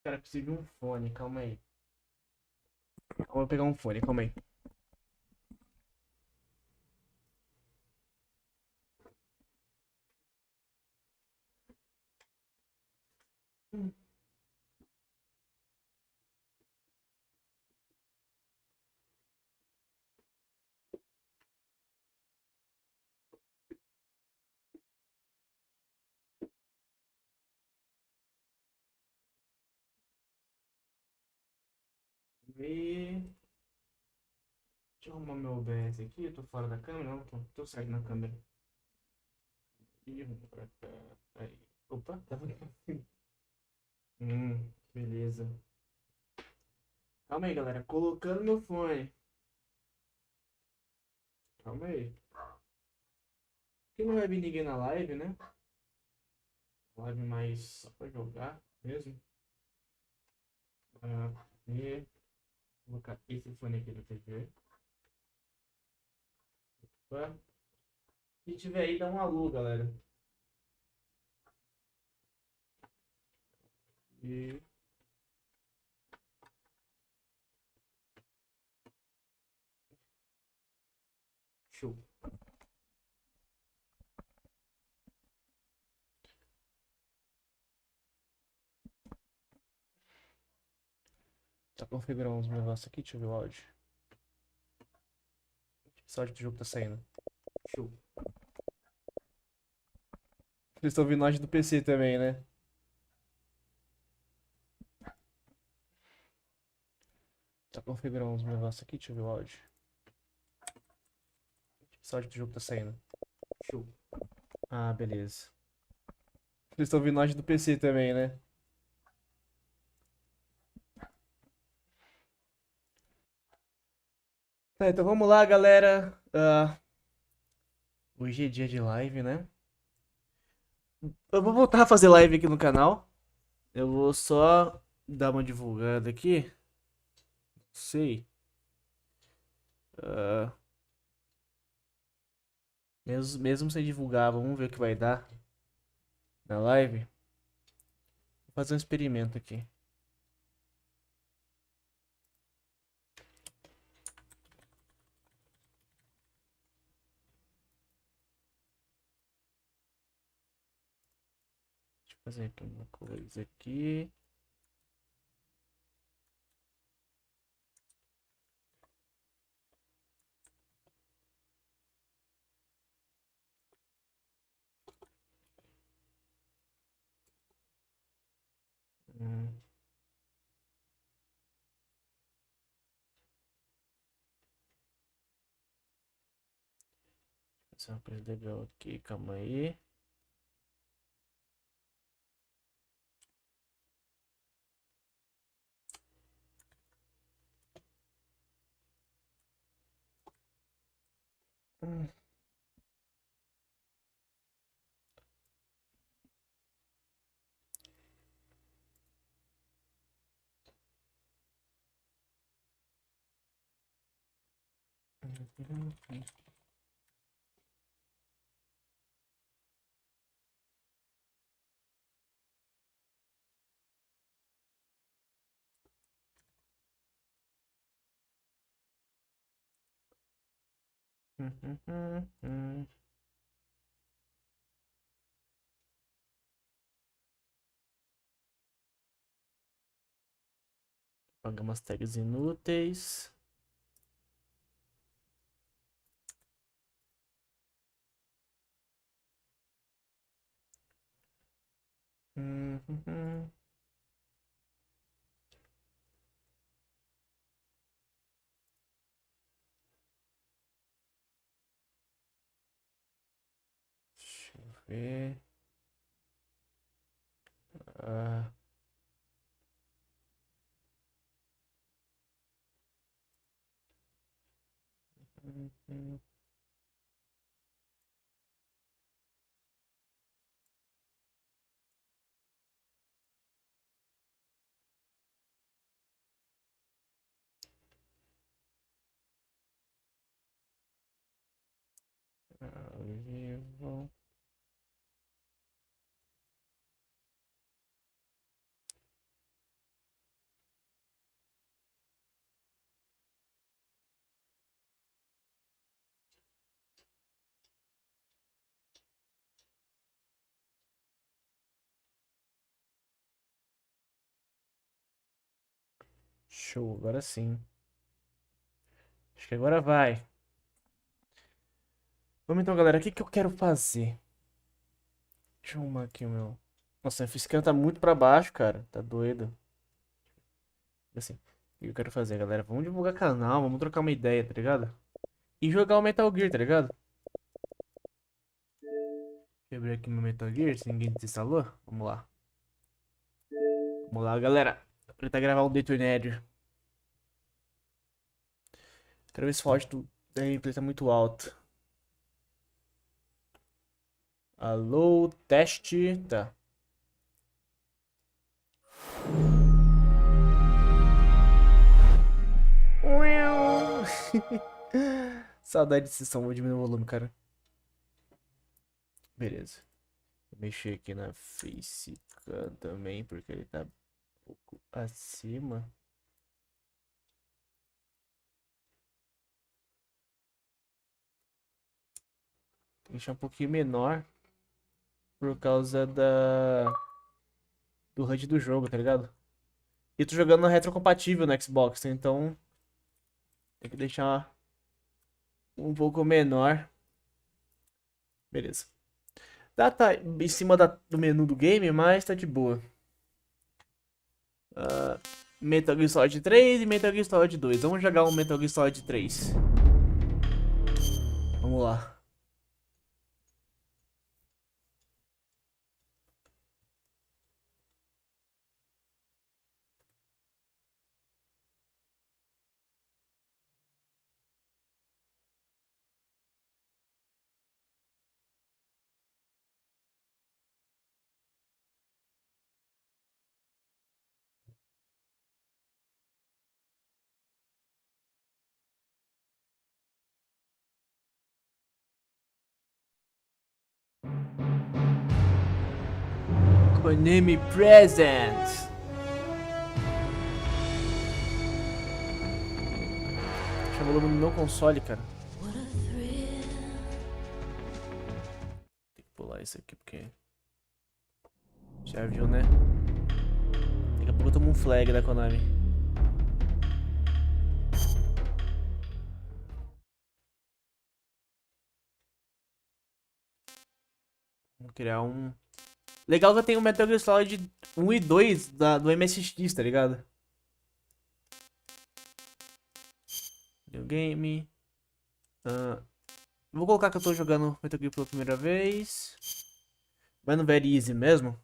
Cara, preciso de um fone, calma aí. Vou pegar um fone, calma aí. E... Deixa eu arrumar meu OBS aqui. Eu tô fora da câmera, não? Tô saindo na câmera. Ih, vamos pra cá. Aí. Opa, tava assim. Beleza. Calma aí, galera. Colocando meu fone. Calma aí. Aqui não vai vir ninguém na live, né? Live mais só pra jogar mesmo. E vou colocar esse fone aqui na TV. Opa. Se tiver aí, dá um alô, galera. E show. Tá configurando uns negócios aqui, deixa eu ver o áudio. Esse áudio do jogo tá saindo. Show. Vocês estão ouvindo áudio do PC também, né? Tá configurando uns negócios aqui, deixa eu ver o áudio. Esse áudio do jogo tá saindo. Show. Ah, beleza. Vocês estão ouvindo áudio do PC também, né? Tá, então vamos lá, galera. Hoje é dia de live, né? Eu vou voltar a fazer live aqui no canal. Eu vou só dar uma divulgada aqui. Sei. Ah, mesmo sem divulgar, vamos ver o que vai dar na live. Vou fazer um experimento aqui. Deixa eu fazer aqui uma coisa aqui. Hum, fazer uma coisa legal aqui, calma aí. Hum. Pagar umas tags inúteis. Uhum. Deixa eu ver. Ah, uhum. Ao vivo. Show, agora sim. Acho que agora vai. Vamos então, galera. O que que eu quero fazer? Deixa eu arrumar aqui o meu. Nossa, esse cara tá muito pra baixo, cara. Tá doido. Assim, o que eu quero fazer, galera? Vamos divulgar canal, vamos trocar uma ideia, tá ligado? E jogar o Metal Gear, tá ligado? Deixa eu abrir aqui meu Metal Gear, se ninguém desinstalou. Vamos lá. Vamos lá, galera. Vou tentar gravar um detonator. Quero ver se o áudio da gameplay tá muito alto. Alô, teste. Tá. Saudade desse som, vou diminuir o volume, cara. Beleza. Vou mexer aqui na facecam também, porque ele tá um pouco acima. Tem que deixar um pouquinho menor por causa do HUD do jogo, tá ligado? E tô jogando retrocompatível no Xbox, então tem que deixar um pouco menor. Beleza. Tá em cima do menu do game, mas tá de boa. Metal Gear Solid 3 e Metal Gear Solid 2. Vamos jogar um Metal Gear Solid 3. Vamos lá. Konami Present. Deixa o volume no meu console, cara. Tem que pular isso aqui porque... Já viu, né? Daqui a pouco eu tomo um flag da Konami. Vamos criar um... Legal que eu tenho o Metal Gear Solid 1 e 2 do MSX, tá ligado? New game. Vou colocar que eu tô jogando Metal Gear pela primeira vez. Vai no Very Easy mesmo.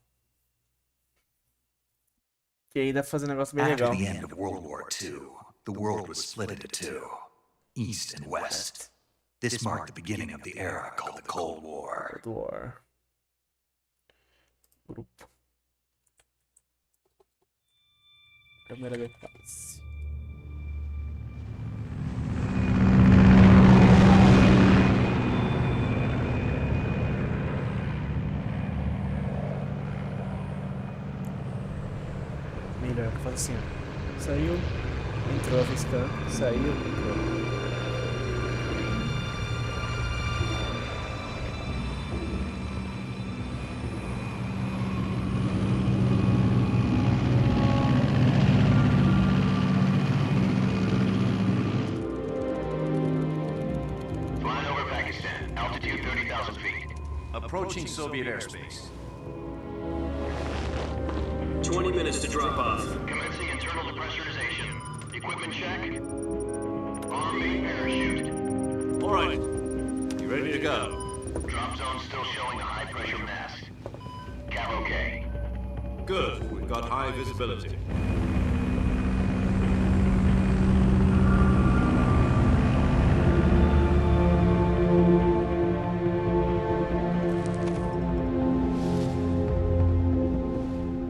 Que aí dá pra fazer um negócio bem legal. After the end of World War II, the world was split into two, East and West. This marked the beginning of the era called the Cold War. Cold War. Grupo. Câmera de face. Melhor que faz assim, ó. Saiu, entrou a facecam, saiu, entrou. Approaching Soviet airspace. 20 minutes to drop off. Commencing internal depressurization. Equipment check. Arm main parachute. All right. You ready to go? Drop zone still showing a high pressure mast. Cap okay. Good. We've got high visibility.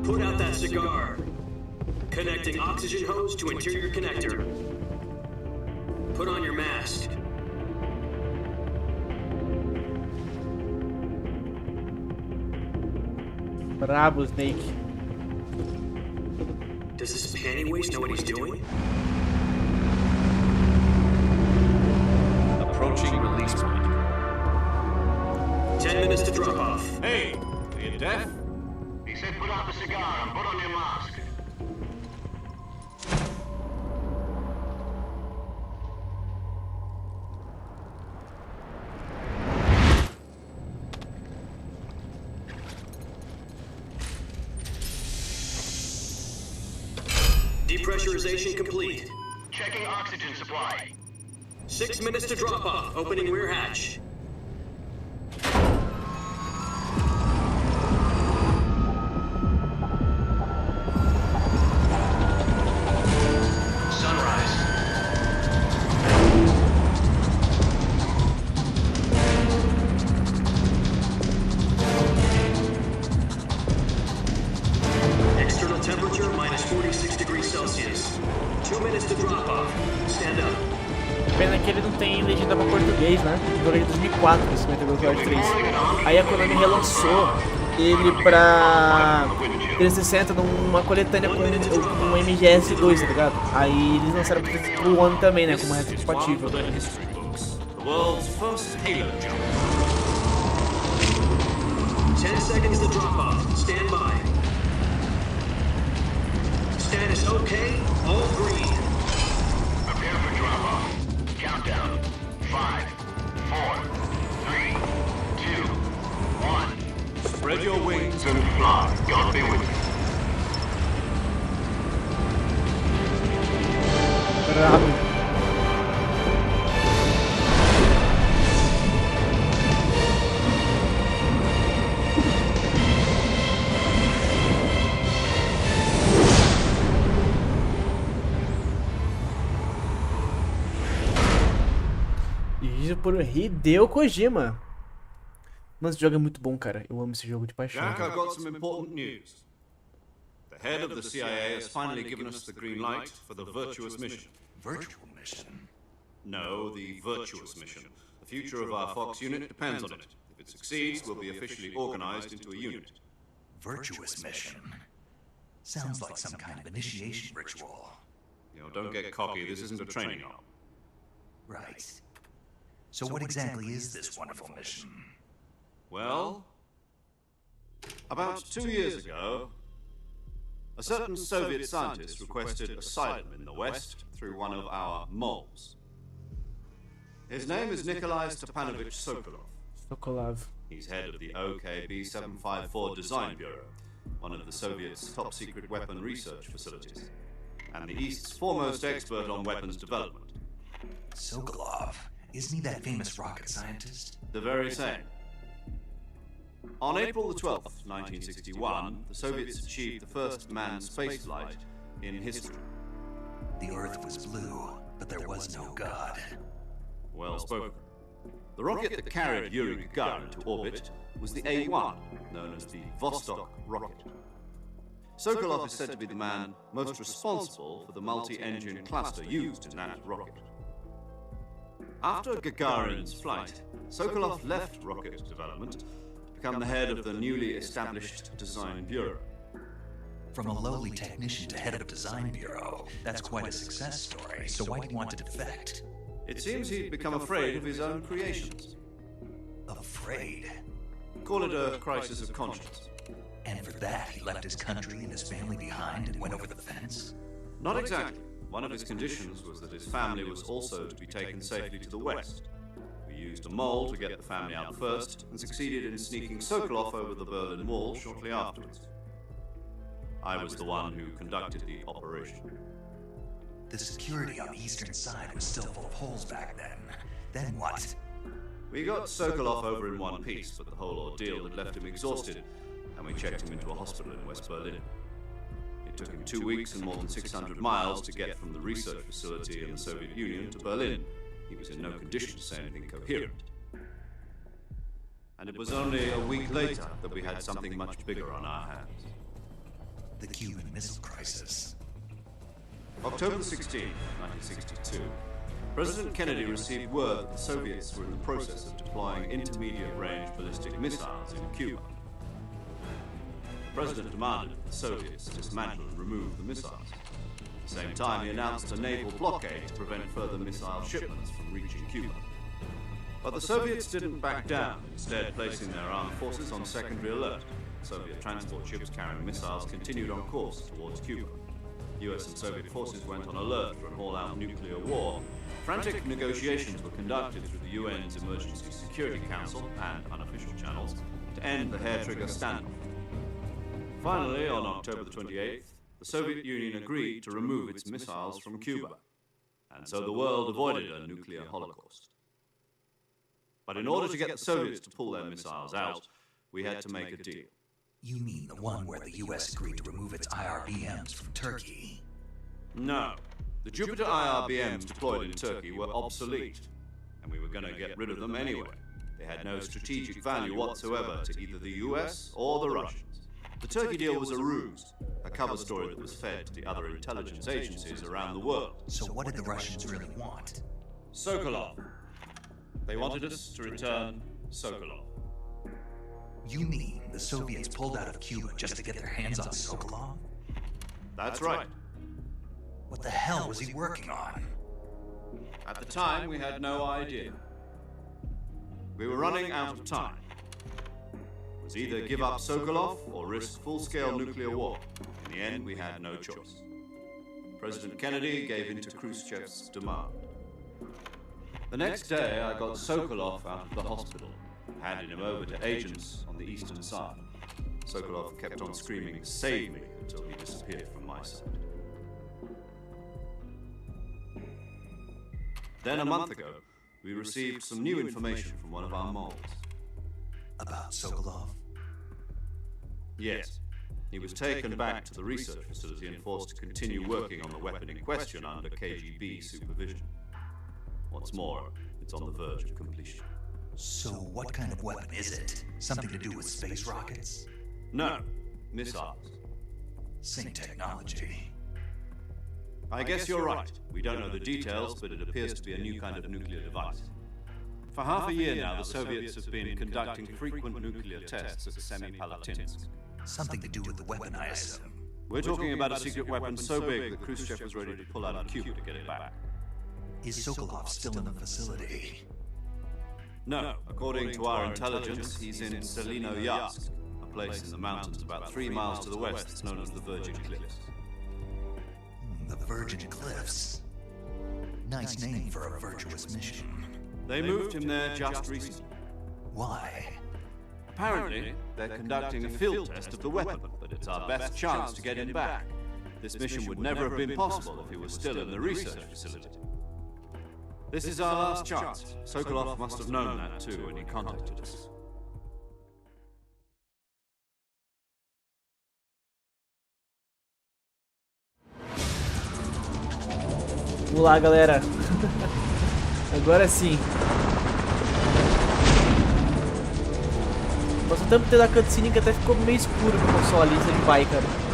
Put out that cigar. Connecting oxygen hose to interior connector. Put on your mask. Brabo, Snake. Does this panty waste know what he's doing? Approaching release point. 10 minutes to drop off. Hey, are you deaf? He said put out the cigar and put on your mask. Depressurization complete. Checking oxygen supply. 6 minutes to drop off. Opening rear hatch. Sunrise. External temperature minus 46 degrees Celsius. 2 minutes to drop off. Stand up. Pena que ele não tem legenda pra português, né? O jogo é de 2004, esse Metal Gear Solid 3. Aí a Konami relançou ele pra 360 numa coletânea com um MGS2, tá ligado? Aí eles lançaram pro One também, né? Como retrocompatível. The history books. The world's first Halo jump. 10 seconds to drop off. Stand by. Status okay. All green. Prepare for drop-off. Countdown. 5, 4, 3, 2, 1. Spread your wings. And fly. God be with you. Brabo. Dirigido por Hideo Kojima. Mas esse jogo é muito bom, cara. Eu amo esse jogo de paixão. Jack, I've got some important news. The head of the CIA has finally given us the green light for the Virtuous Mission. Virtual mission? No, the Virtuous Mission. The future of our Fox unit depends on it. If it succeeds, we'll be officially organized into a unit. Virtuous mission? Sounds like some kind of initiation ritual. You know, don't get cocky. This isn't a training op. Right. So what exactly is this wonderful mission? Well, about 2 years ago, a certain Soviet scientist requested asylum in the West through one of our moles. His name is Nikolai Stepanovich Sokolov. Sokolov. He's head of the OKB 754 Design Bureau, one of the Soviets' top-secret weapon research facilities, and the East's foremost expert on weapons development. Sokolov? Isn't he that famous rocket scientist? The very same. On April the 12th, 1961, the Soviets achieved the first manned spaceflight in history. The Earth was blue, but there was no God. Well spoken. The rocket that carried Yuri Gagarin to orbit was the A-1, known as the Vostok rocket. Sokolov is said to be the man most responsible for the multi-engine cluster used in that rocket. After Gagarin's flight, Sokolov left rocket development to become the head of the newly established Design Bureau. From a lowly technician to head of a design bureau, that's quite a success story, so why do you want to defect? It seems he'd become afraid of his own creations. Afraid? Call it a crisis of conscience. And for that, he left his country and his family behind and went over the fence? Not exactly. One of his conditions was that his family was also to be taken safely to the West. We used a mole to get the family out first, and succeeded in sneaking Sokolov over the Berlin Wall shortly afterwards. I was the one who conducted the operation. The security on the eastern side was still full of holes back then. Then what? We got Sokolov over in one piece, but the whole ordeal had left him exhausted, and we checked him into a hospital in West Berlin. It took him 2 weeks and more than 600 miles to get from the research facility in the Soviet Union to Berlin. He was in no condition to say anything coherent. And it was only a week later that we had something much bigger on our hands. The Cuban Missile Crisis. October 16, 1962, President Kennedy received word that the Soviets were in the process of deploying intermediate-range ballistic missiles in Cuba. President demanded that the Soviets dismantle and remove the missiles. At the same time, he announced a naval blockade to prevent further missile shipments from reaching Cuba. But the Soviets didn't back down, instead placing their armed forces on secondary alert. Soviet transport ships carrying missiles continued on course towards Cuba. US and Soviet forces went on alert for an all-out nuclear war. Frantic negotiations were conducted through the UN's Emergency Security Council and unofficial channels to end the hair-trigger standoff. Finally, on October the 28th, the Soviet Union agreed to remove its missiles from Cuba, and so the world avoided a nuclear holocaust. But in order to get the Soviets to pull their missiles out, we had to make a deal. You mean the one where the US agreed to remove its IRBMs from Turkey? No. The Jupiter IRBMs deployed in Turkey were obsolete, and we were going to get rid of them anyway. They had no strategic value whatsoever to either the US or the Russians. The Turkey deal was a ruse, a cover story that was fed to the other intelligence agencies around the world. So what did the Russians really want? Sokolov. They wanted us to return Sokolov. You mean the Soviets pulled out of Cuba just to get their hands on Sokolov? That's right. What the hell was he working on? At the time, we had no idea. We were running out of time. It was either give up Sokolov or risk full-scale nuclear war. In the end, we had no choice. President Kennedy gave in to Khrushchev's demand. The next day, I got Sokolov out of the hospital, handed him over to agents on the eastern side. Sokolov kept on screaming, "Save me," until he disappeared from my sight. Then a month ago, we received some new information from one of our moles. About Sokolov? Yes. He was taken back to the research facility and forced to continue working on the weapon in question under KGB supervision. What's more, it's on the verge of completion. So what kind of weapon is it? Something to do with space rockets? No, missiles. Same technology. I guess you're right. We don't know the details, but it appears to be a new kind of nuclear device. For half a year now, the Soviets have been conducting frequent nuclear tests at Semipalatinsk. Something to do with the weapon, I assume. We're talking about a secret weapon so big that Khrushchev was ready to pull out of Cuba to get it back. Is Sokolov still in the facility? No, according to our intelligence, he's in Selino-Yarsk, a place in the mountains about 3 miles to the west that's known as the Virgin Cliffs. The Virgin Cliffs. Nice name for a virtuous mission. They moved him there just recently. Why? Apparently, they're conducting a field test of the weapon, but it's our best chance to get him back. This mission would never have been possible if he was still in the research facility. This is our last chance. Sokolov must have known that too when he contacted us. Vamos lá, galera. Agora sim. Passou tanto tempo da cutscene que até ficou meio escuro no console. Isso ele vai, cara.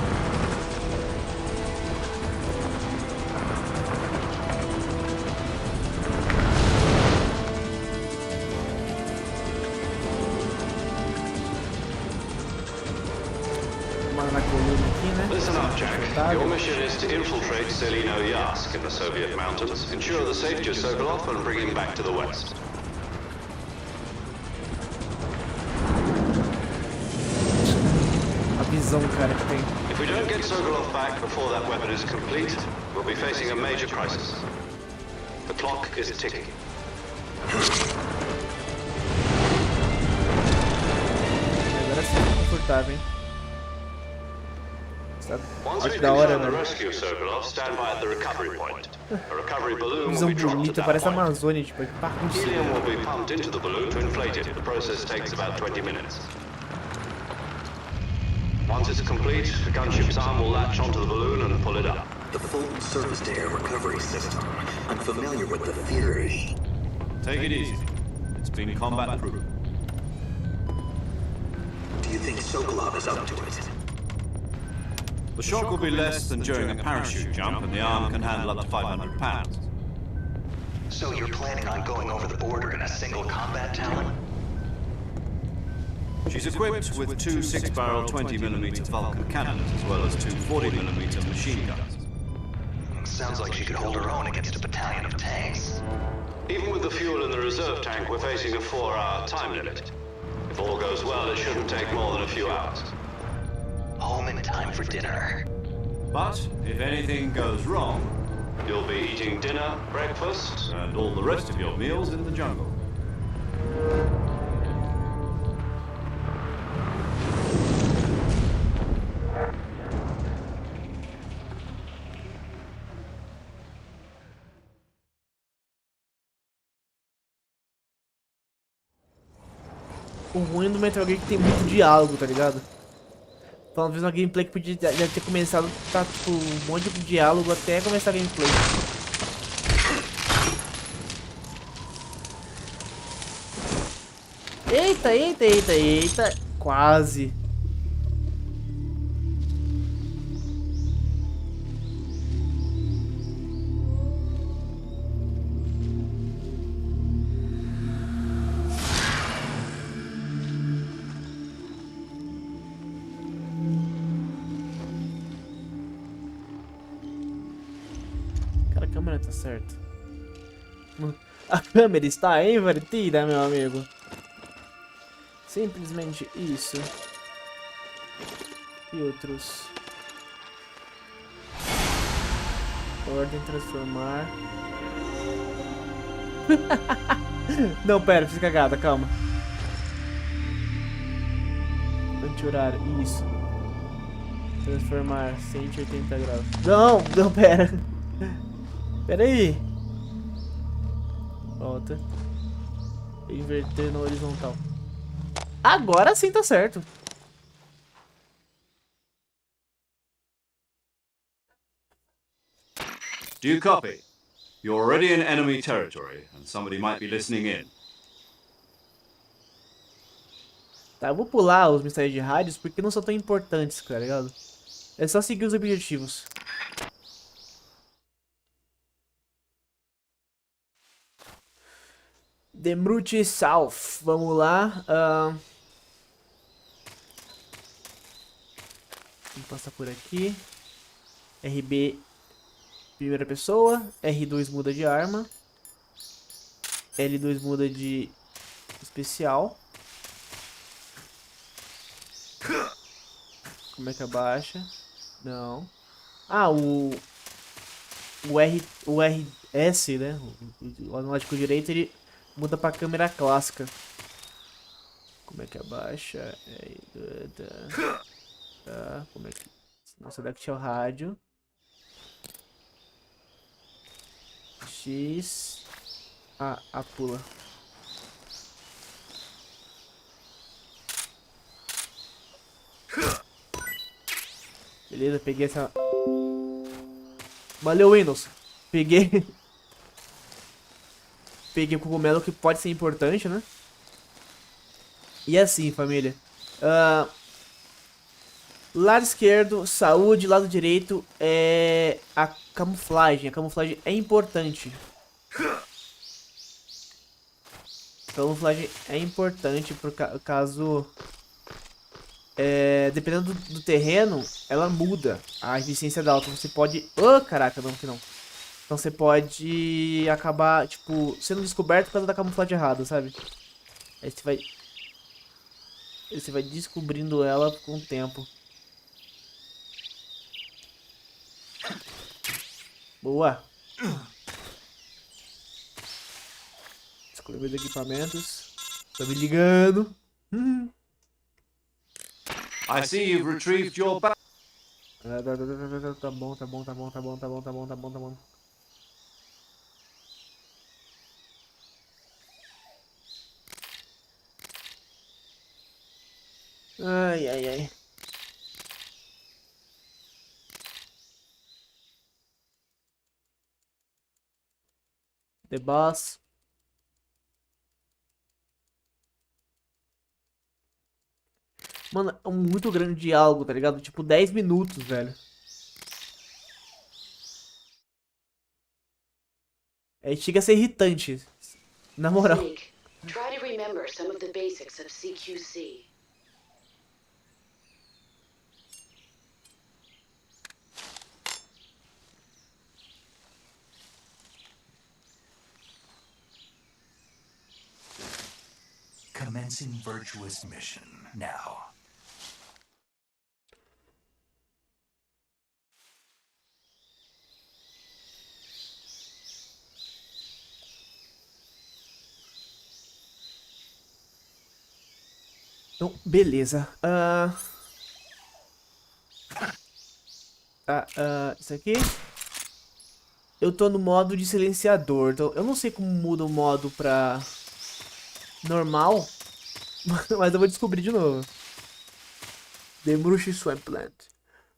Listen up, Jack. Your mission is to infiltrate Selino-Yarsk in the Soviet mountains, ensure the safety of Sokolov, and bring him back to the west. A visão, cara, que tem. If we don't get Sokolov back before that weapon is complete, we'll be facing a major crisis. The clock is ticking. Agora sim, confortável, hein? Once Acho we've da hora, confirmed the né? rescue of Sokolov, stand by at the recovery point. A recovery balloon will Visão be dropped at bonita, that parece a point. Amazônia, tipo, é bagunça. Helium will be pumped into the balloon to inflate it. The process takes about 20 minutes. Once it's complete, the gunship's arm will latch onto the balloon and pull it up. The Fulton surface-to-air recovery system. I'm familiar with the theory. Take it easy. It's been combat-proof. Do you think Sokolov is up to it? The shock will be less than during a parachute jump, and the arm can handle up to 500 pounds. So you're planning on going over the border in a single combat talon? She's equipped with two 6-barrel 20mm Vulcan cannons, as well as two 40mm machine guns. Sounds like she could hold her own against a battalion of tanks. Even with the fuel in the reserve tank, we're facing a 4-hour time limit. If all goes well, it shouldn't take more than a few hours. Home in time for dinner. But if anything goes wrong, You'll be eating dinner, breakfast. and all the rest of your meals in the jungle. O ruim do Metal Gear é que tem muito diálogo, tá ligado? Então, às vezes uma gameplay que podia já ter começado, tá tipo, um monte de diálogo até começar a gameplay. Eita, eita, eita, eita. Quase. Cara, a câmera tá certa. A câmera está invertida, meu amigo. Simplesmente isso. Filtros. Ordem transformar. Não, pera, fiz cagada, calma. Anti-horário, isso. Transformar 180 graus. Não, não, pera. Pera aí. Volta. Inverter na horizontal. Agora sim tá certo. Do you copy? You're already in enemy territory, and somebody might be listening in. Tá, eu vou pular os menssagens de rádios porque não são tão importantes, tá ligado? É só seguir os objetivos. Demrute South. Vamos lá. Vamos passar por aqui. RB primeira pessoa. R2 muda de arma. L2 muda de especial. Como é que abaixa? Não. Ah, o RS, né? O analógico direito, ele muda pra câmera clássica. Como é que abaixa? Tá, como é que... Nossa, daqui tinha o rádio. X. A pula. Beleza, peguei essa... Valeu, Windows. Peguei... Peguei o cogumelo, que pode ser importante, né? E assim, família. Lado esquerdo, saúde. Lado direito é a camuflagem. A camuflagem é importante. Camuflagem é importante por caso... dependendo do terreno, ela muda a eficiência dela. Então você pode... Oh, caraca, não, que não. Então você pode acabar, tipo, sendo descoberto por causa da camuflagem errada, sabe? Aí você vai descobrindo ela com o tempo. Boa. Escolher meus equipamentos. Tá me ligando. I see you've retrieved your back. Tá bom, tá bom, tá bom, tá bom, tá bom, tá bom, tá bom, tá bom. Ai, ai, ai. The Boss. Mano, é um muito grande diálogo, tá ligado? Tipo, 10 minutos, velho. Chega a ser irritante. Na moral. Snake, try to remember some of the basics of CQC. Commencing Virtuous Mission now. Então, beleza. Isso aqui. Eu tô no modo de silenciador. Então, eu não sei como muda o modo pra normal. Mas eu vou descobrir de novo. Demrush Swampland.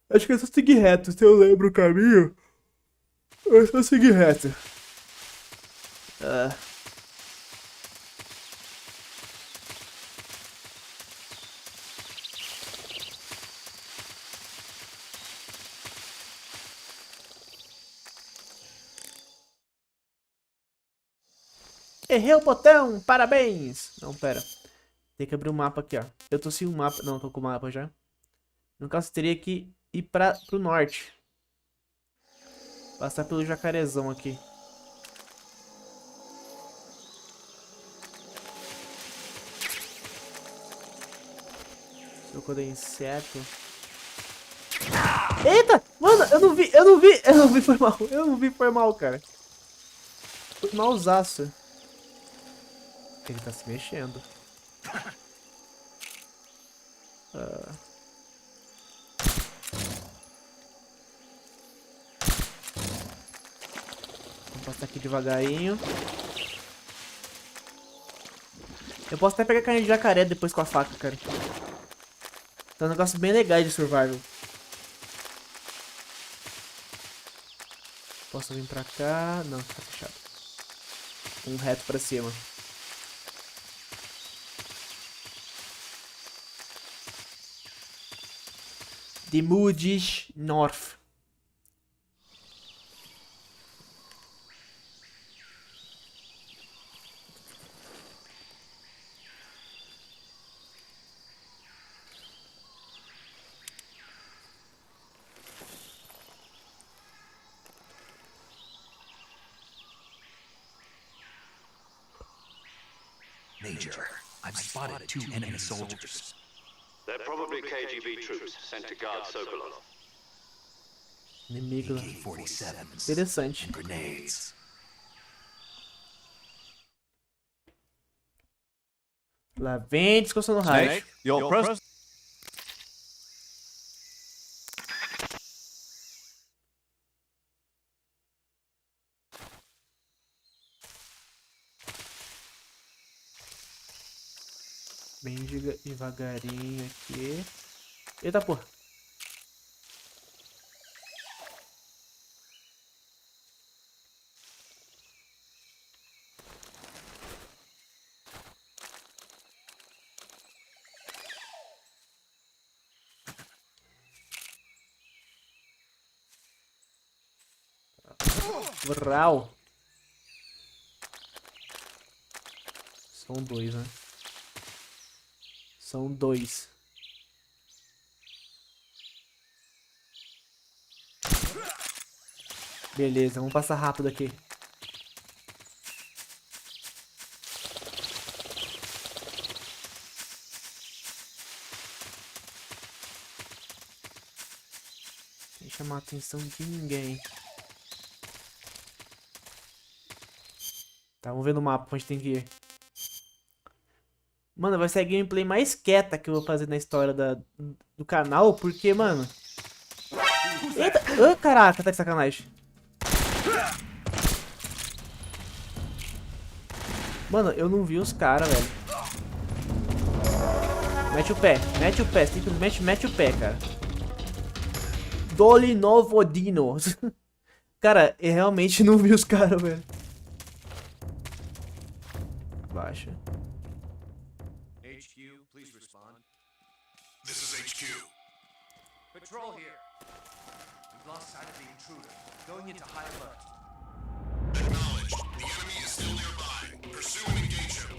Acho que é só seguir reto. Se eu lembro o caminho, é só seguir reto. Errei o botão, parabéns! Não, pera. Tem que abrir o mapa aqui, ó. Eu tô sem o mapa. Não, tô com o mapa já. No caso, teria que ir pro norte. Passar pelo jacarezão aqui. Soco de inseto. Eita! Mano, eu não vi, foi mal, cara. Foi malzaço. Ele tá se mexendo. Vamos passar aqui devagarinho. Eu posso até pegar carne de jacaré depois com a faca, cara. Tá um negócio bem legal de survival. Posso vir pra cá? Não, tá fechado. Um reto pra cima. The Moody's North. Major, I've spotted 2 enemy soldiers. They're probably KGB troops sent to guard Sokolov. Inimigo. AK-47s Interessante. and grenades. Lá vem discussão no raio. Your presence. Bem devagarinho aqui. Eita porra. Vrau. São 2, né? São 2. Beleza, vamos passar rápido aqui. Sem chamar a atenção de ninguém. Tá, vamos ver no mapa onde tem que ir. Mano, vai ser a gameplay mais quieta que eu vou fazer na história do canal, porque, mano... Eita! Ah, caraca, tá de sacanagem. Mano, eu não vi os caras, velho. Mete o pé, você tem que... Mete o pé, cara. Dolinovodino. Cara, eu realmente não vi os caras, velho. Baixa. HQ, please respond. This is HQ. Patrol here. We've lost sight of the intruder. Going into high alert. Acknowledged. The enemy is still nearby. Pursue and engage him.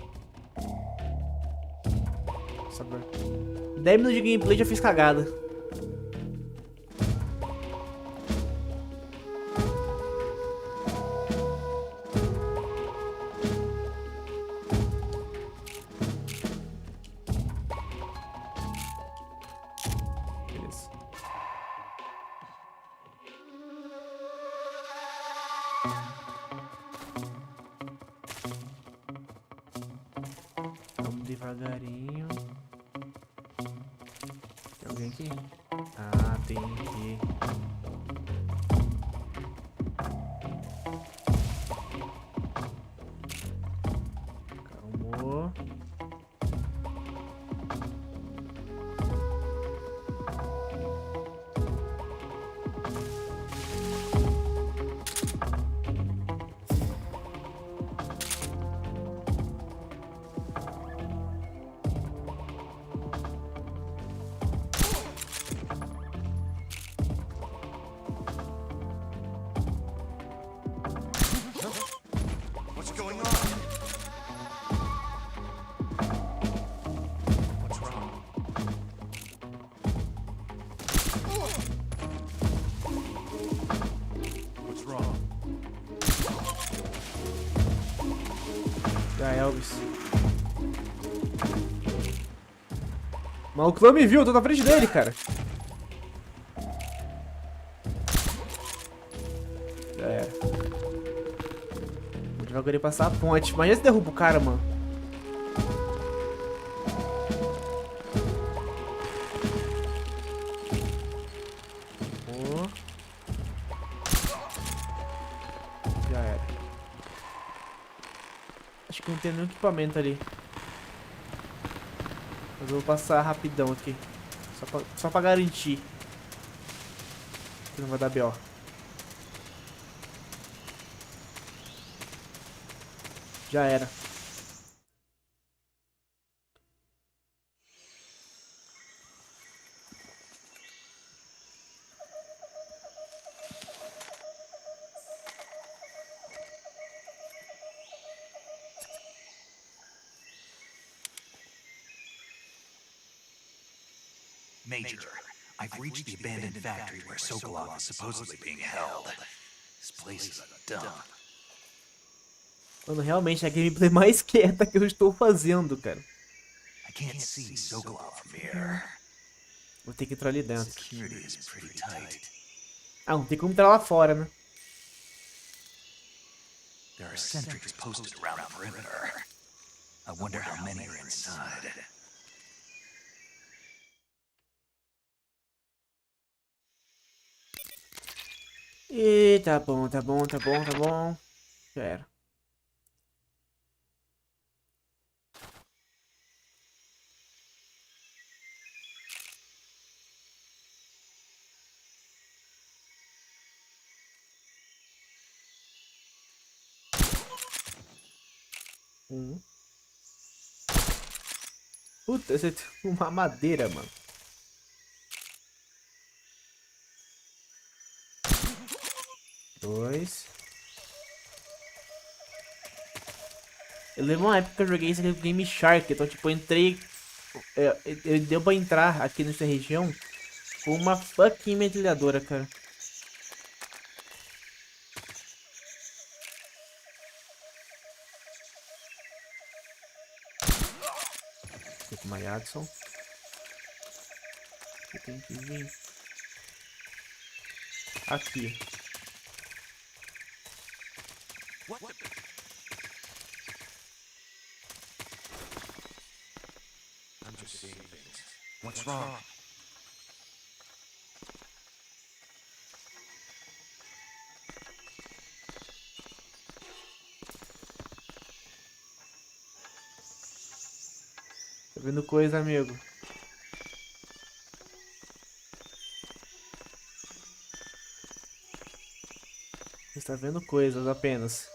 Saber. 10 minutos de gameplay já fiz cagada. Devagarinho. Tem alguém aqui? Ah, tem aqui. Calmou. What's going on? What's wrong? What's wrong? Já, Elvis. Mas o clã me viu, eu tô na frente dele, cara. Já era. Vou devagar ele passar a ponte. Imagina se derruba o cara, mano. Oh. Já era. Acho que não tem nenhum equipamento ali. Mas eu vou passar rapidão aqui. Só pra garantir. Que não vai dar BO. Já era. Major, I've reached the abandoned factory where Sokolov is supposedly being held. This place is a dump. Mano, realmente é a gameplay mais quieta que eu estou fazendo, cara. I can't see Sokolov from here. Vou ter que entrar ali dentro. Security is pretty tight. Ah, não tem como entrar lá fora, né? There are sentries posted around the perimeter. I wonder how many are inside. E tá bom, tá bom, tá bom, tá bom. Já era. Puta, esse é uma madeira, mano. Dois. Eu lembro uma época que eu joguei isso aqui com Game Shark, então tipo, eu entrei. Deu pra entrar aqui nessa região com uma fucking metralhadora, cara. Aqui com uma Yadson. Aqui tem que vir. Aqui. I'm just seeing things. What's wrong? Tá vendo coisa, amigo? Está vendo coisas apenas.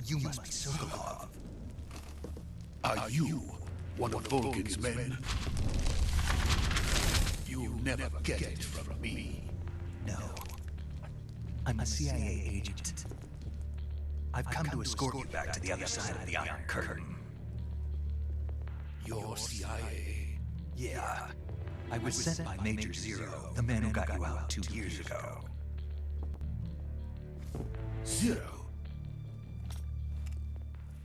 You must be Sokolov. Are you one of Vulcan's men? You'll never get it from me. No. I'm a CIA agent. I've come to escort you back to the other side of the Iron Curtain. You're CIA. Yeah. I was sent by Major Zero, the man who got you out 2 years ago. Zero?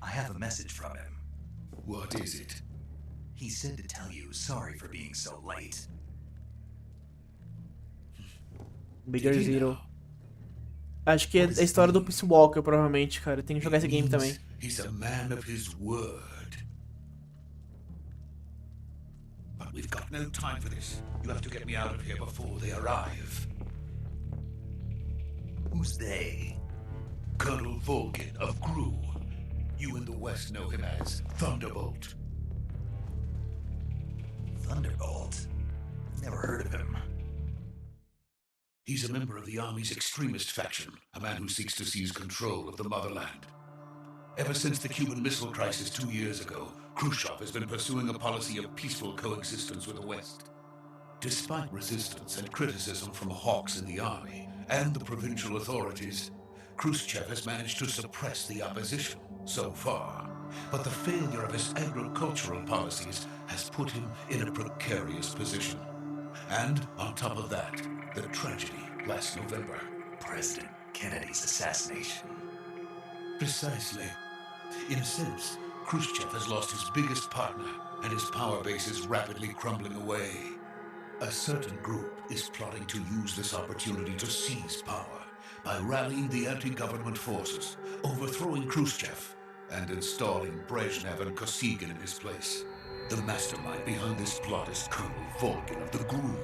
I have a message from him. What is it? He said to tell you sorry for being so late. Major Did he Zero. know? Acho que é a história do Peace Walker, provavelmente, cara. Tem que jogar esse game também. He's a man of his word. But we've got no time for this. You have to get me out of here before they arrive. Who's they? Colonel Volgin of Gru. You in the West know him as Thunderbolt. Thunderbolt? Never heard of him. He's a member of the Army's extremist faction, a man who seeks to seize control of the motherland. Ever since the Cuban Missile Crisis 2 years ago, Khrushchev has been pursuing a policy of peaceful coexistence with the West. Despite resistance and criticism from hawks in the army and the provincial authorities, Khrushchev has managed to suppress the opposition so far. But the failure of his agricultural policies has put him in a precarious position. And on top of that, the tragedy last November. President Kennedy's assassination. Precisely. In a sense, Khrushchev has lost his biggest partner, and his power base is rapidly crumbling away. A certain group is plotting to use this opportunity to seize power by rallying the anti-government forces, overthrowing Khrushchev, and installing Brezhnev and Kosygin in his place. The mastermind behind this plot is Colonel Volgin of the GRU.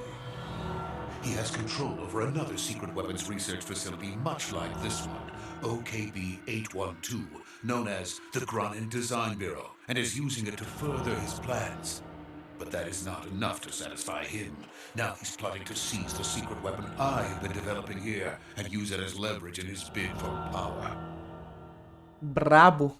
He has control over another secret weapons research facility much like this one, OKB-812, known as the Granin Design Bureau, and is using it to further his plans. But that is not enough to satisfy him. Now he's plotting to seize the secret weapon I have been developing here and use it as leverage in his bid for power. Brabo.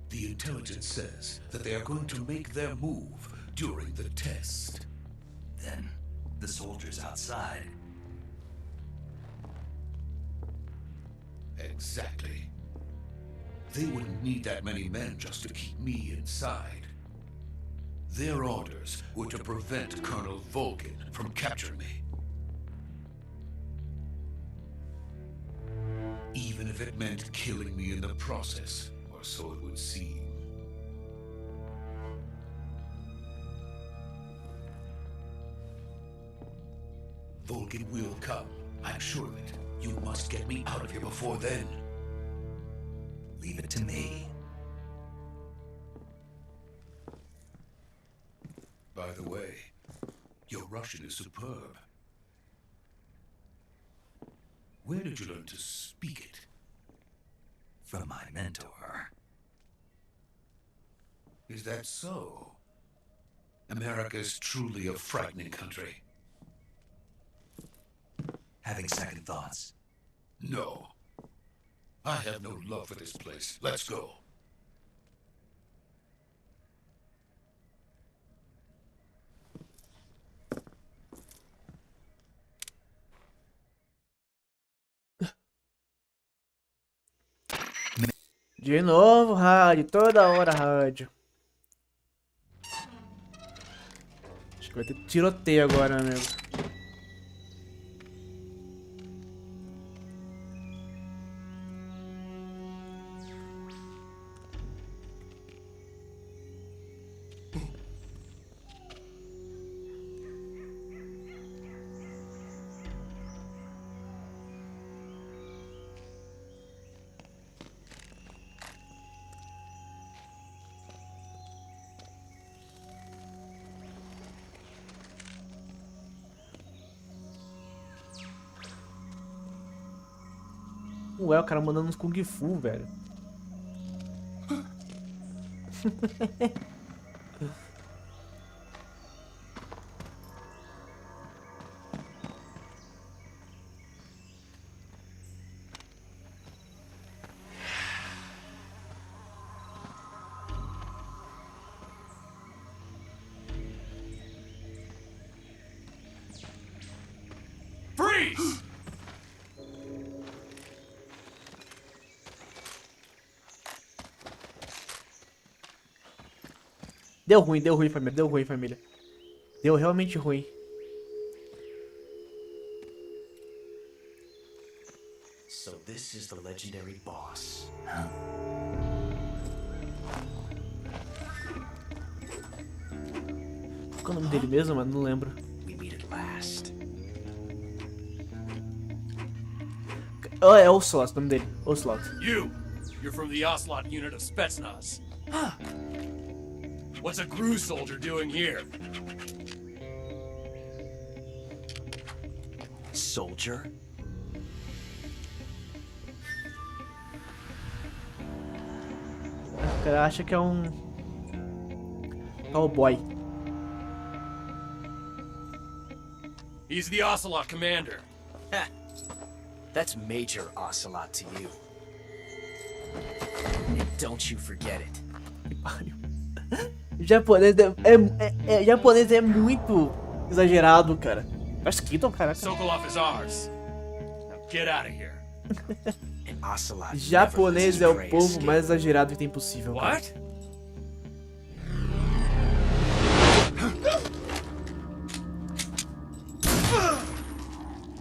The intelligence says that they are going to make their move during the test. Then, the soldiers outside. Exactly. They wouldn't need that many men just to keep me inside. Their orders were to prevent Colonel Volgin from capturing me. Even if it meant killing me in the process, or so it would seem. Volgin will come, I'm sure of it. You must get me out of here before then. Leave it to me. By the way, your Russian is superb. Where did you learn to speak it? From my mentor. Is that so? America is truly a frightening country. Having second thoughts. No. I have no love for this place. Let's go. De novo, rádio. Toda hora, rádio. Acho que vai ter tiroteio agora, amigo. Ué, o cara mandando uns Kung Fu, velho. Freeze! Deu ruim, família. Deu ruim, família. Deu realmente ruim. So this is the legendary boss. Qual é o nome dele mesmo, mano? Não lembro. We meet at last. É Ocelot, o nome dele. Ocelot. You're from the Ocelot unit of Spetsnaz. Huh. What's a Gru soldier doing here? Soldier? O cara acha que é um cowboy. He's the Ocelot commander. That's Major Ocelot to you. And don't you forget it. Japonês é muito exagerado, cara. Acho que então, caraca. Sokolov is ours. Now get out of here. And Ocelot Japonês never é lets o his prey povo escape. mais exagerado que tem possível. Cara. What?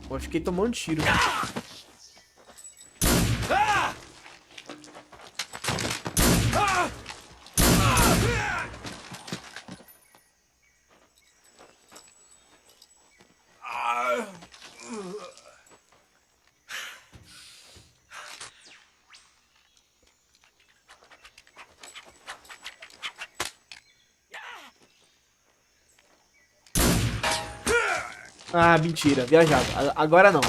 Eu fiquei tomando tiro. Ah, mentira, viajado. Agora não.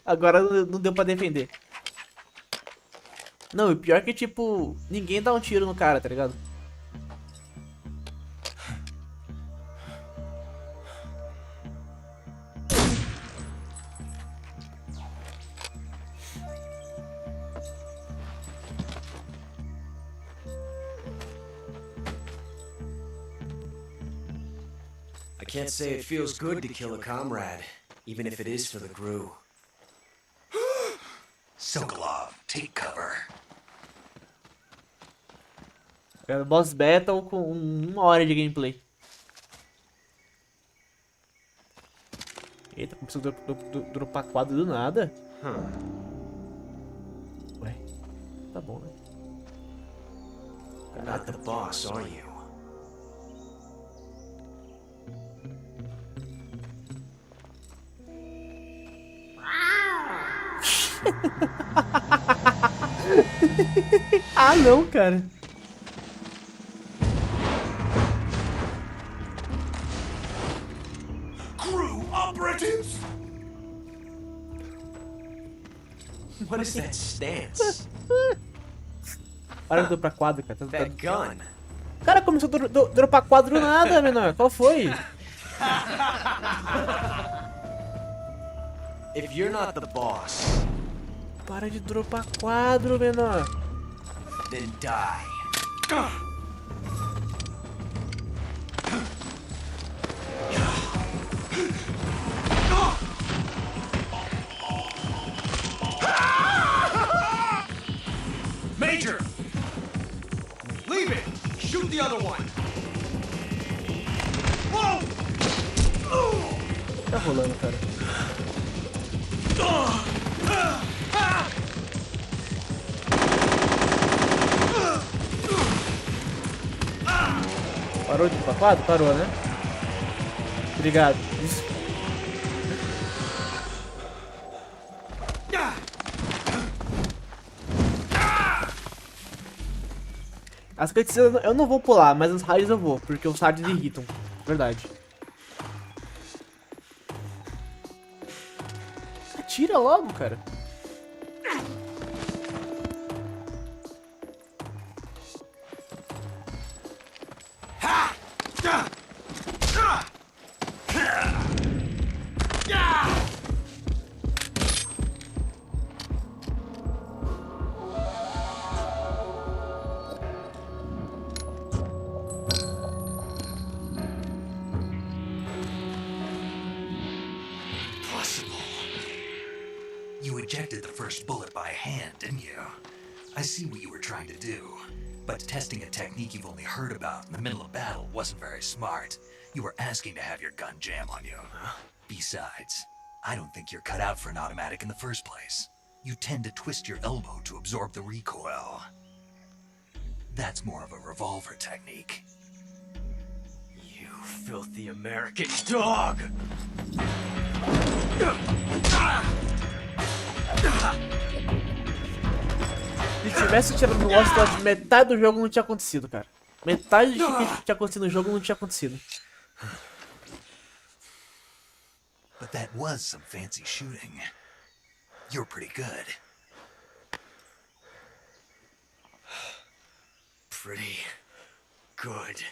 Agora não deu pra defender. Não, o pior é que, tipo, ninguém dá um tiro no cara, tá ligado? I can't say it feels good to kill a comrade, even if it is for the Gru. Sokolov, take cover. É boss battle com 1 hora de gameplay. Eita, começou a dropar quadro do nada. Ué, tá bom, né? You're not the boss, are you? Ah, não, cara. Crew operatives! What is that stance? Para de dropar quadro, cara. That gun? Cara, começou a dropar quadro do nada, menor. Qual foi? If you're not the boss, Para de dropar quadro, menor. then die. Major! Leave it! Shoot the other one! Tá rolando, cara. Parou de dropar quadro? Parou, né? Obrigado. As cutscenes eu não vou pular, mas os raios eu vou, porque os raios irritam. Verdade. Atira logo, cara. You ejected the first bullet by hand, didn't you? I see what you were trying to do. But testing a technique you've only heard about in the middle of battle wasn't very smart. You were asking to have your gun jam on you. Besides, I don't think you're cut out for an automatic in the first place. You tend to twist your elbow to absorb the recoil. That's more of a revolver technique. You filthy American dog! Se tivesse tirado no Ocelot, metade do jogo não tinha acontecido, cara. Metade do que tinha acontecido no jogo não tinha acontecido. But that was some fancy shooting. You're pretty good. Pretty good.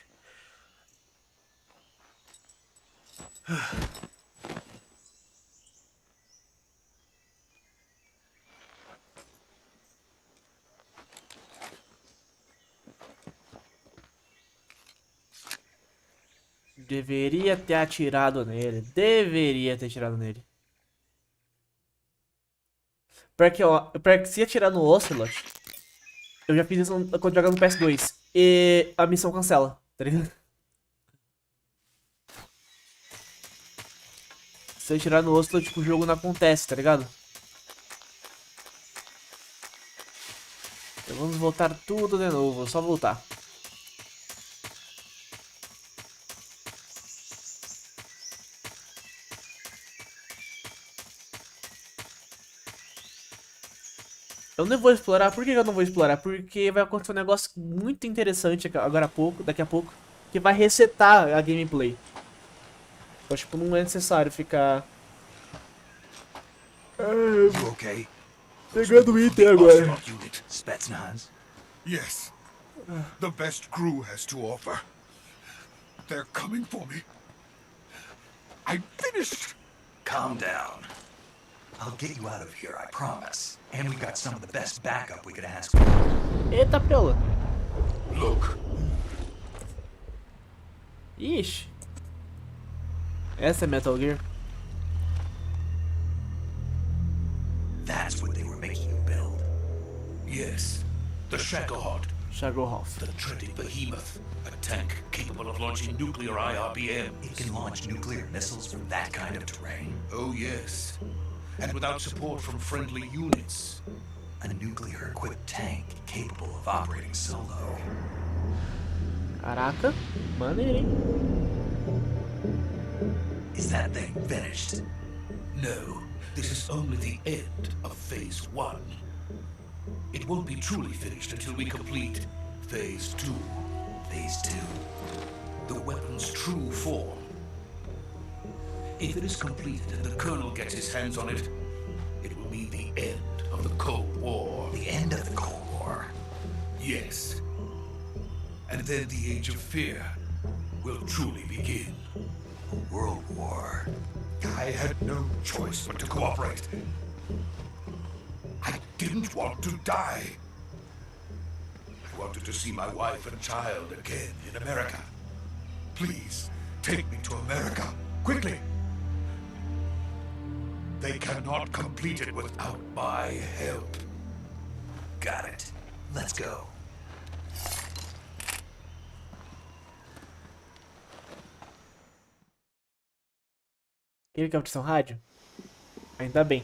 Deveria ter atirado nele. Deveria ter atirado nele. Pior que se atirar no Ocelot, eu já fiz isso quando jogando no PS2. E a missão cancela, tá ligado? Se eu atirar no Ocelot, tipo, o jogo não acontece, tá ligado? Então vamos voltar tudo de novo, só voltar. Eu não vou explorar. Por que eu não vou explorar? Porque vai acontecer um negócio muito interessante agora a pouco, daqui a pouco, que vai resetar a gameplay. Então, tipo, não é necessário ficar You okay? pegando item agora. Spetsnaz? Yes. The best crew has to offer. They're coming for me. I'm finished. Calm down. I'll get you out of here, I promise. And we've got some of the best backup we could ask for. Eita, pela. Look, Ixi. Essa é Metal Gear. That's what they were making you build. yes. The Shagohod, Shagohoff. the dreaded behemoth. A tank capable of launching nuclear IRBM. It can launch nuclear missiles from that kind of terrain. Oh, yes. And without support from friendly units. A nuclear-equipped tank capable of operating solo. Caraca, maneiro, hein? Is that thing finished? No, this is only the end of Phase 1. It won't be truly finished until we complete Phase 2. Phase 2. The weapon's true form. If it is completed and the Colonel gets his hands on it, it will mean the end of the Cold War. The end of the Cold War. Yes. And then the Age of Fear will truly begin. A world war. I had no choice but to cooperate. I didn't want to die. I wanted to see my wife and child again in America. Please, take me to America, quickly. They cannot complete it without my help. Got it. Let's go. Ele quer opção rádio? Ainda bem.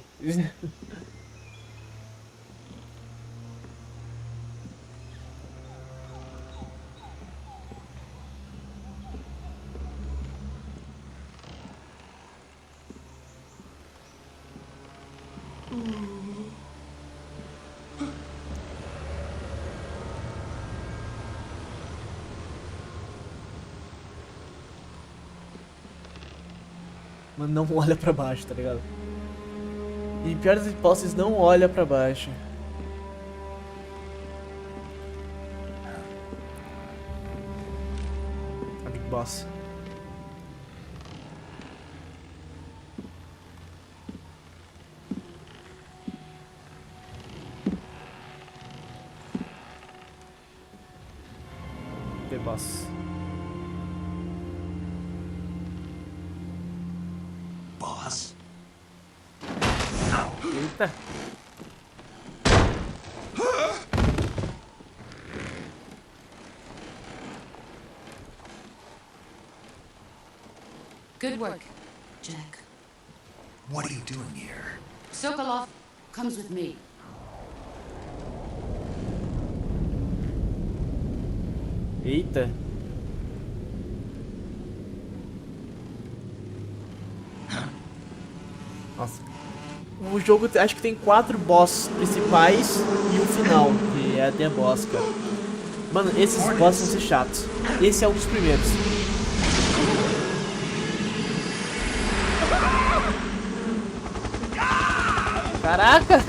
Mas não olha pra baixo, tá ligado? E pior das hipóteses, não olha pra baixo. A Big Boss. The Boss. Boss? Eita. Good work, Jack. What are you doing here? Sokolov comes with me. Eita. Nossa. O jogo acho que tem 4 bosses principais e o final, que é até boss, cara. Mano, esses bosses vão ser chatos. Esse é um dos primeiros. Caraca!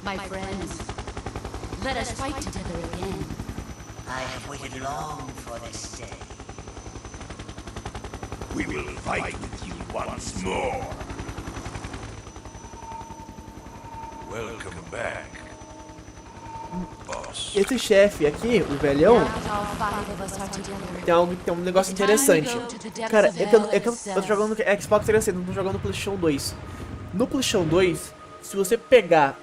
My friends, let us fight together again. I have waited long for this day. We will fight with you once more. Welcome back, boss. Esse chefe aqui, o velhão, Now all 5 of us are together. tem um negócio interessante. Cara, é que eu tô jogando no Xbox 360, não tô jogando no PlayStation 2. No PlayStation 2, se você pegar,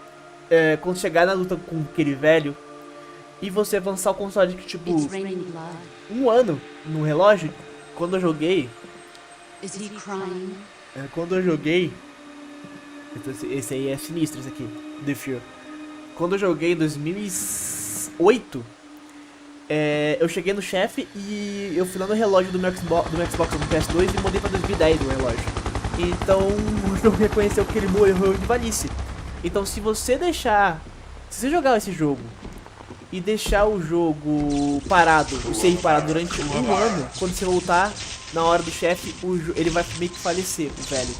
quando chegar na luta com aquele velho, e você avançar o console que tipo, It's raining blood. 1 ano no relógio, quando eu joguei, Is he crying? quando eu joguei, esse aí é sinistro, esse aqui, The Fear. Quando eu joguei em 2008, eu cheguei no chefe e eu fui lá no relógio do meu Xbox no PS2 e mudei pra 2010 o relógio. Então o jogo reconheceu que ele morreu de velhice. Então se você jogar esse jogo e deixar o jogo parado, o save parado durante 1 ano, quando você voltar na hora do chefe, ele vai meio que falecer, o velho.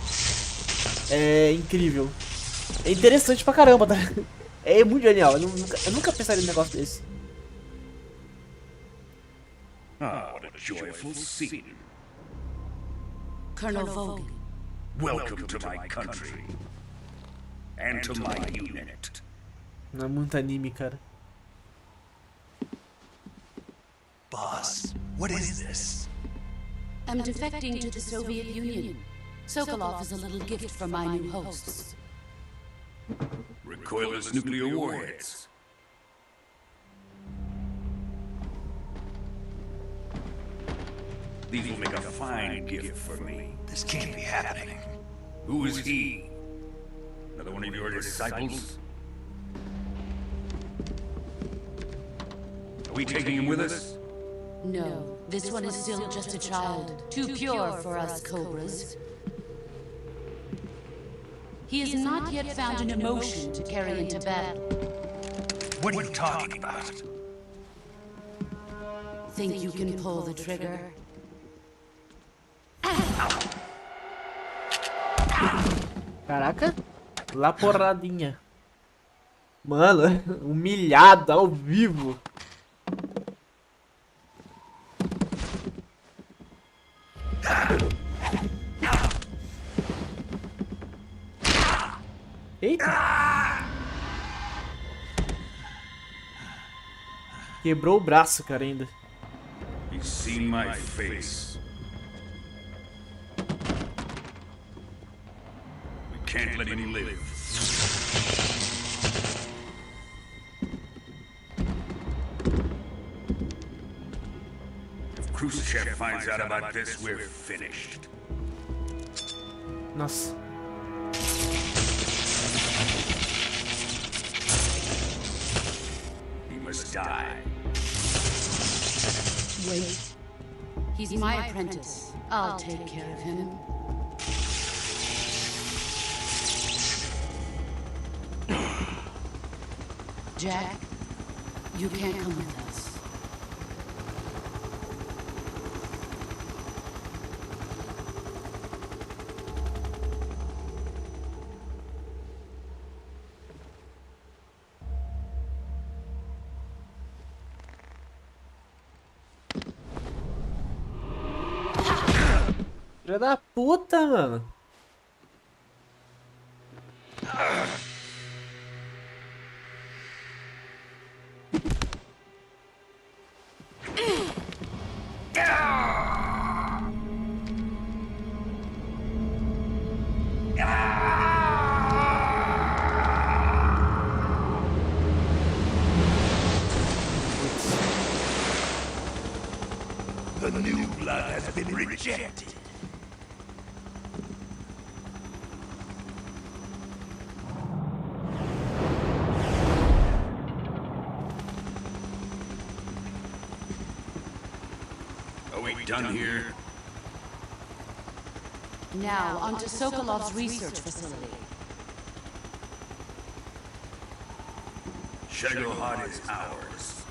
É incrível. É interessante pra caramba, tá? É muito genial, eu nunca pensaria num negócio desse. Ah, what a joyful scene. Colonel Vogan. Welcome to my country. And to my unit. Não é muito anime, cara. Boss, what is this? I'm defecting to the Soviet Union. Sokolov is a little gift for my new hosts. Recoilless nuclear warheads. These will make a fine gift for me. This can't be happening. Who is he? Another one of your disciples? Are we taking him with us? No, this one is still just a child. Too pure for us Cobras. He has not yet found an emotion to carry into battle. What are you talking about? Think you can pull the trigger? Caraca, lá porradinha. Mano, humilhada ao vivo. Eita. Quebrou o braço, cara, ainda. He's seen my face. We can't let him live. If Khrushchev finds out about this, we're finished. Nossa. He must die. Wait. He's my apprentice. I'll take care of him. Jack, you can't come with us. Filha da puta, mano. The new blood has been rejected. Are we done here? Now, onto Sokolov's research facility. Shagohod is ours.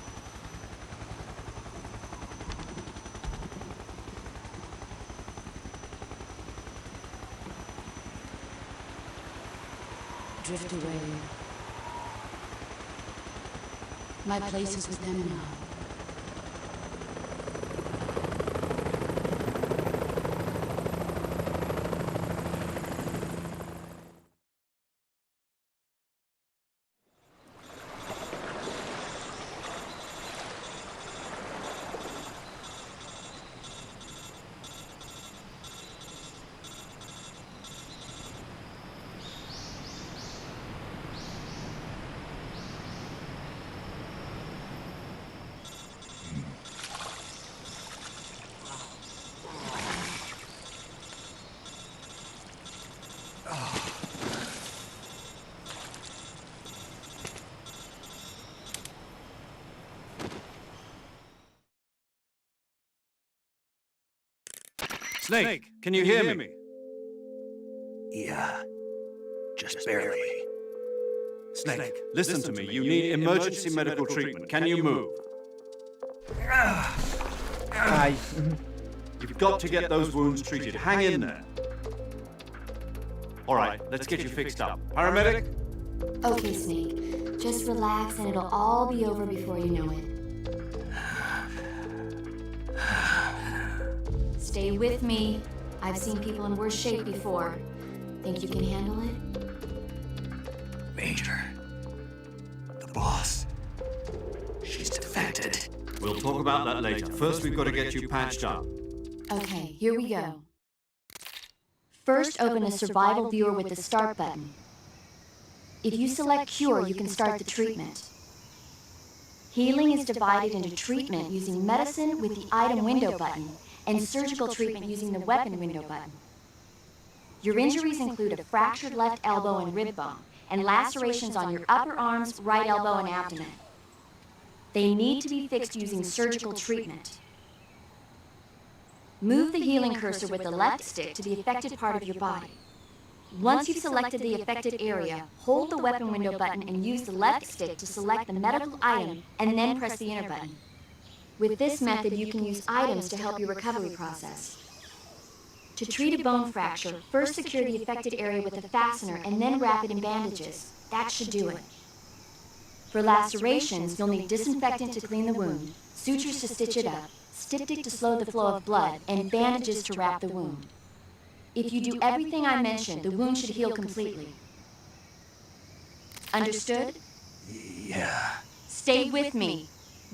Drift away. My place is with them now. Snake, can you hear me? Yeah, just barely. Snake, listen to me. You need emergency medical treatment. Can you move? Ai. You've got to get those wounds treated. Hang in there. All right, let's get you fixed up. Paramedic? Okay, Snake. Just relax and it'll all be over before you know it. Stay with me. I've seen people in worse shape before. Think you can handle it? Major, the boss, she's defected. We'll talk about that later. First, we've got to get you patched up. Okay, here we go. First, open a survival viewer with the start button. If you select cure, you can start the treatment. Healing is divided into treatment using medicine with the item window button and surgical treatment using the weapon window button. Your injuries include a fractured left elbow and rib bone, and lacerations on your upper arms, right elbow, and abdomen. They need to be fixed using surgical treatment. Move the healing cursor with the left stick to the affected part of your body. Once you've selected the affected area, hold the weapon window button and use the left stick to select the medical item, and then press the enter button. With this method, you can use items to help your recovery process. To treat a bone fracture, first secure the affected area with a fastener and then wrap it in bandages. That should do it. For lacerations, you'll need disinfectant to clean the wound, sutures to stitch it up, styptic to slow the flow of blood, and bandages to wrap the wound. If you do everything I mentioned, the wound should heal completely. Understood? Yeah. Stay with me.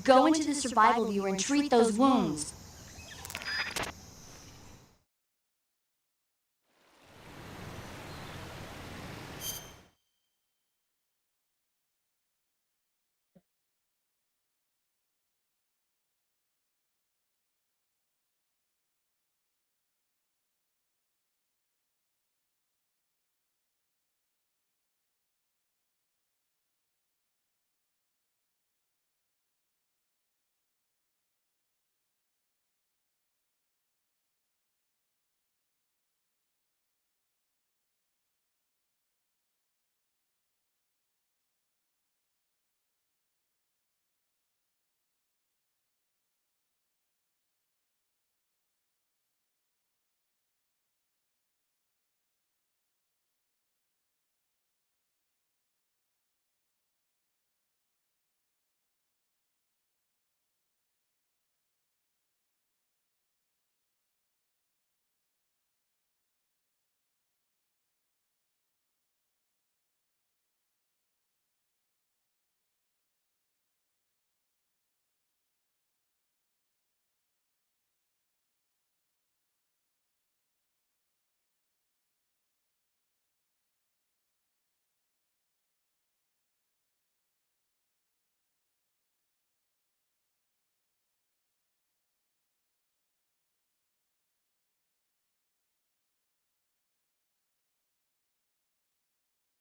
Go into the survival viewer and treat those wounds.